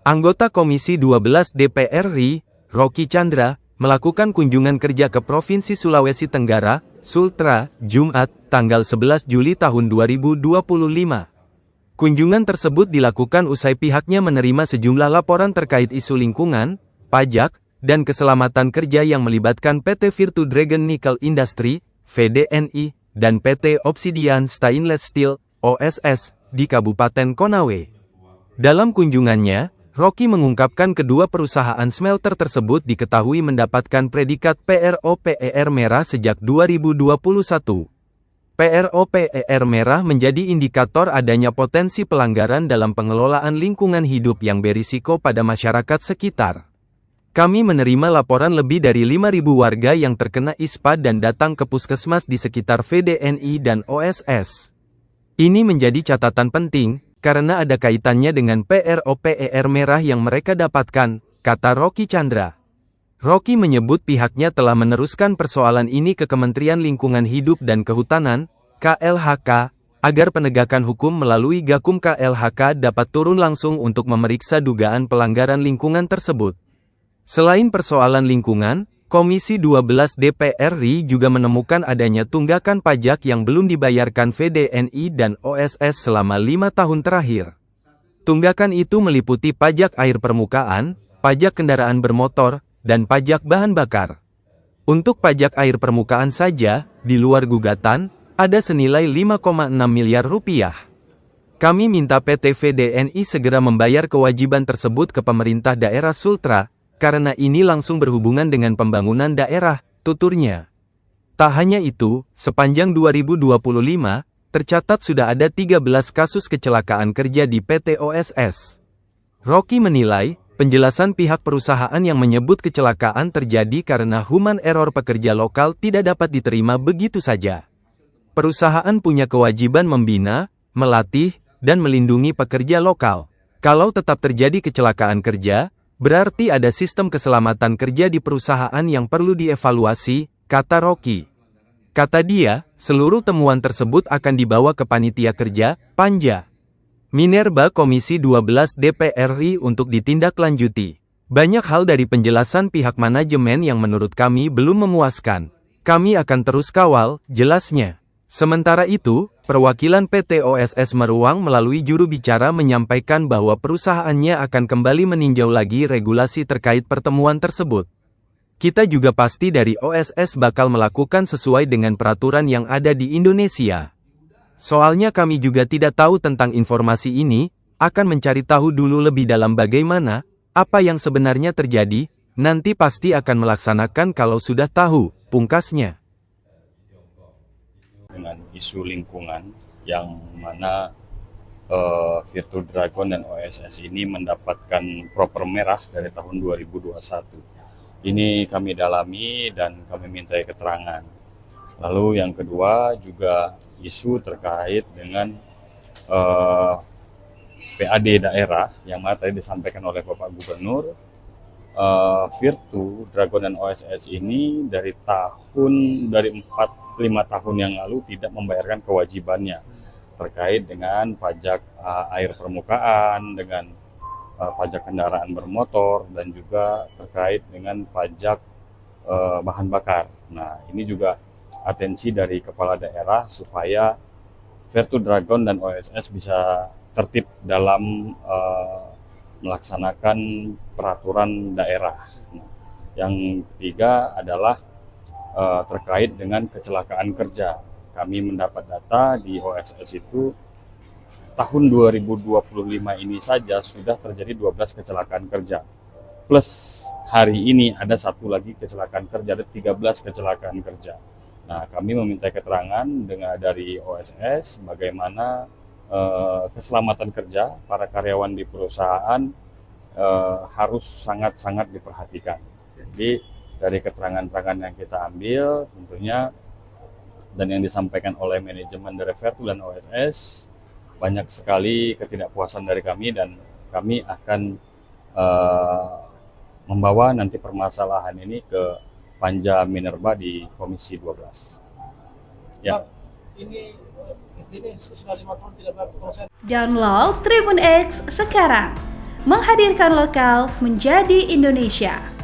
Anggota Komisi 12 DPR RI, Rocky Chandra, melakukan kunjungan kerja ke Provinsi Sulawesi Tenggara, Sultra, Jumat, tanggal 11 Juli tahun 2025. Kunjungan tersebut dilakukan usai pihaknya menerima sejumlah laporan terkait isu lingkungan, pajak, dan keselamatan kerja yang melibatkan PT Virtu Dragon Nickel Industry, VDNI, dan PT Obsidian Stainless Steel, OSS, di Kabupaten Konawe. Dalam kunjungannya, Rocky mengungkapkan kedua perusahaan smelter tersebut diketahui mendapatkan predikat PROPER merah sejak 2021. PROPER merah menjadi indikator adanya potensi pelanggaran dalam pengelolaan lingkungan hidup yang berisiko pada masyarakat sekitar. Kami menerima laporan lebih dari 5.000 warga yang terkena ISPA dan datang ke puskesmas di sekitar VDNI dan OSS. Ini menjadi catatan penting, karena ada kaitannya dengan PROPER merah yang mereka dapatkan, kata Rocky Chandra. Rocky menyebut pihaknya telah meneruskan persoalan ini ke Kementerian Lingkungan Hidup dan Kehutanan, KLHK, agar penegakan hukum melalui Gakum KLHK dapat turun langsung untuk memeriksa dugaan pelanggaran lingkungan tersebut. Selain persoalan lingkungan, Komisi 12 DPR RI juga menemukan adanya tunggakan pajak yang belum dibayarkan VDNI dan OSS selama 5 tahun terakhir. Tunggakan itu meliputi pajak air permukaan, pajak kendaraan bermotor, dan pajak bahan bakar. Untuk pajak air permukaan saja, di luar gugatan, ada senilai 5,6 miliar rupiah. Kami minta PT VDNI segera membayar kewajiban tersebut ke pemerintah daerah Sultra, karena ini langsung berhubungan dengan pembangunan daerah, tuturnya. Tak hanya itu, sepanjang 2025, tercatat sudah ada 13 kasus kecelakaan kerja di PT OSS. Rocky menilai, penjelasan pihak perusahaan yang menyebut kecelakaan terjadi karena human error pekerja lokal tidak dapat diterima begitu saja. Perusahaan punya kewajiban membina, melatih, dan melindungi pekerja lokal. Kalau tetap terjadi kecelakaan kerja, berarti ada sistem keselamatan kerja di perusahaan yang perlu dievaluasi, kata Rocky. Kata dia, seluruh temuan tersebut akan dibawa ke Panitia Kerja, Panja Minerba Komisi 12 DPR RI untuk ditindaklanjuti. Banyak hal dari penjelasan pihak manajemen yang menurut kami belum memuaskan. Kami akan terus kawal, jelasnya. Sementara itu, perwakilan PT OSS Meruang melalui juru bicara menyampaikan bahwa perusahaannya akan kembali meninjau lagi regulasi terkait pertemuan tersebut. Kita juga pasti dari OSS bakal melakukan sesuai dengan peraturan yang ada di Indonesia. Soalnya kami juga tidak tahu tentang informasi ini, akan mencari tahu dulu lebih dalam bagaimana, apa yang sebenarnya terjadi, nanti pasti akan melaksanakan kalau sudah tahu, pungkasnya. Dengan isu lingkungan yang mana Virtu Dragon dan OSS ini mendapatkan proper merah dari tahun 2021. Ini kami dalami dan kami mintai keterangan. Lalu yang kedua juga isu terkait dengan PAD daerah yang mana tadi disampaikan oleh Bapak Gubernur. Virtu Dragon dan OSS ini dari 4-5 tahun yang lalu tidak membayarkan kewajibannya terkait dengan pajak air permukaan, dengan pajak kendaraan bermotor, dan juga terkait dengan pajak bahan bakar. Nah, ini juga atensi dari kepala daerah supaya Virtu Dragon dan OSS bisa tertib dalam melaksanakan peraturan daerah. Yang ketiga adalah terkait dengan kecelakaan kerja. Kami mendapat data di OSS itu tahun 2025 ini saja sudah terjadi 12 kecelakaan kerja. Plus hari ini ada satu lagi kecelakaan kerja, ada 13 kecelakaan kerja. Nah, kami meminta keterangan dari OSS bagaimana keselamatan kerja para karyawan di perusahaan harus sangat-sangat diperhatikan. Jadi dari keterangan-keterangan yang kita ambil tentunya dan yang disampaikan oleh manajemen dari Virtu dan OSS, banyak sekali ketidakpuasan dari kami dan kami akan membawa nanti permasalahan ini ke Panja Minerba di Komisi 12. Ya. Ini sudah 5 tahun tidak berproses. Download Tribun X sekarang, menghadirkan lokal menjadi Indonesia.